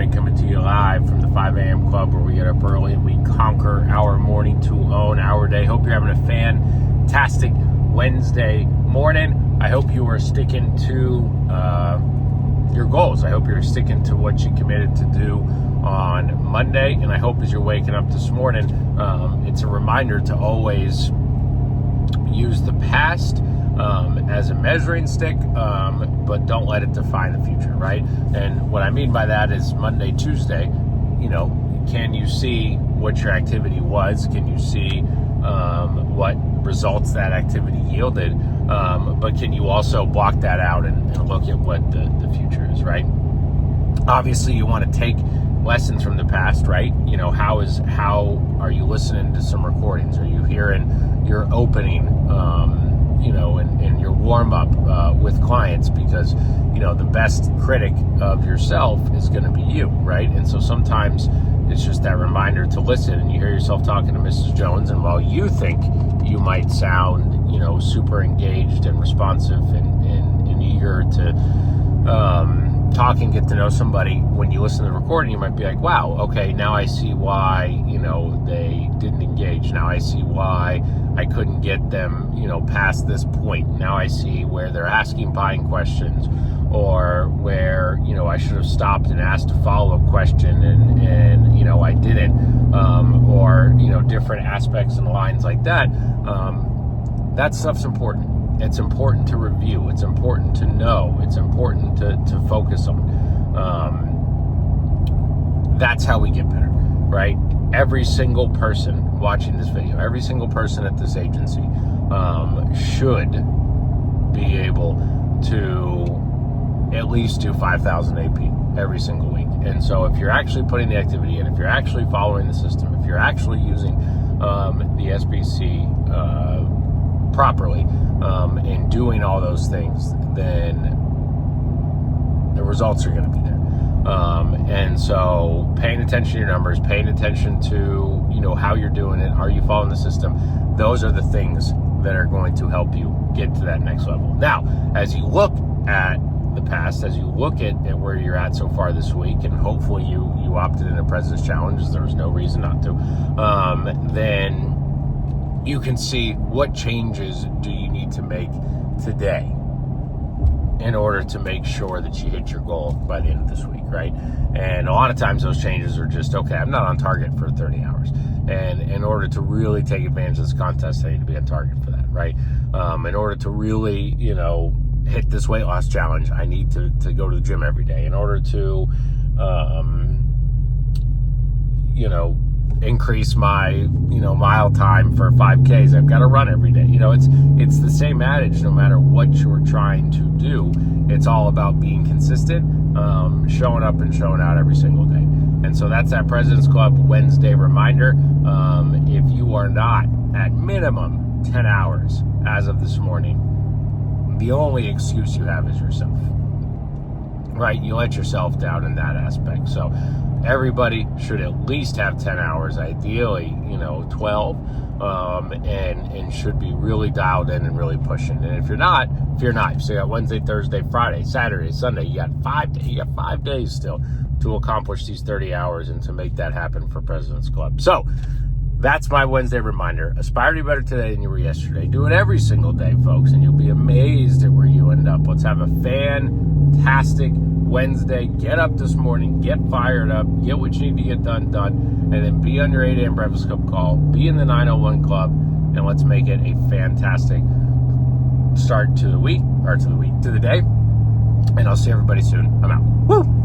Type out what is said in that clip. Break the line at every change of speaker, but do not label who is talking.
morning, coming to you live from the 5 a.m. club, where we get up early and we conquer our morning to own our day. Hope you're having a fantastic Wednesday morning. I hope you are sticking to your goals. I hope you're sticking to what you committed to do on Monday, and I hope as you're waking up this morning, it's a reminder to always use the past as a measuring stick, but don't let it define the future, right? And what I mean by that is Monday, Tuesday, can you see what your activity was? Can you see what results that activity yielded? But can you also block that out and look at what the future is, right? Obviously, you want to take lessons from the past, right? How are you listening to some recordings? Are you hearing your opening, and your warm up with clients? Because, the best critic of yourself is going to be you, right? And so sometimes it's just that reminder to listen, and you hear yourself talking to Mrs. Jones, and while you think you might sound, super engaged and responsive and eager to talk and get to know somebody, when you listen to the recording, you might be like, wow, okay, now I see why, they didn't engage. Now I see why I couldn't get them, past this point. Now I see where they're asking buying questions, or where, I should have stopped and asked a follow-up question and I didn't, or, different aspects and lines like that. That stuff's important. It's important to review. It's important to know. It's important to focus on. That's how we get better, right? Every single person watching this video, every single person at this agency should be able to at least do 5,000 AP every single week. And so if you're actually putting the activity in, if you're actually following the system, if you're actually using the SBC properly, and doing all those things, then the results are going to be there. And so paying attention to your numbers, paying attention to, how you're doing it, are you following the system? Those are the things that are going to help you get to that next level. Now, as you look at the past, as you look at where you're at so far this week, and hopefully you opted in a President's Challenge, there was no reason not to, then you can see what changes do you need to make today in order to make sure that you hit your goal by the end of this week, right? And a lot of times those changes are just, okay, I'm not on target for 30 hours. And in order to really take advantage of this contest, I need to be on target for that, right? In order to really, hit this weight loss challenge, I need to go to the gym every day. In order to, increase my, mile time for 5Ks, I've got to run every day. It's the same adage, no matter what you're trying to do. It's all about being consistent, showing up and showing out every single day. And so that's that President's Club Wednesday reminder. If you are not at minimum 10 hours as of this morning, the only excuse you have is yourself, right? You let yourself down in that aspect. So everybody should at least have 10 hours, ideally, 12, and should be really dialed in and really pushing. And if you're not, so you got Wednesday, Thursday, Friday, Saturday, Sunday, you got 5 days still to accomplish these 30 hours and to make that happen for President's Club. So that's my Wednesday reminder. Aspire to be better today than you were yesterday. Do it every single day, folks, and you'll be amazed at where you end up. Let's have a fantastic Wednesday. Get up this morning, get fired up, get what you need to get done, and then be on your 8 a.m. Breakfast Club call, be in the 901 Club, and let's make it a fantastic start to the week, or to the day. And I'll see everybody soon. I'm out. Woo!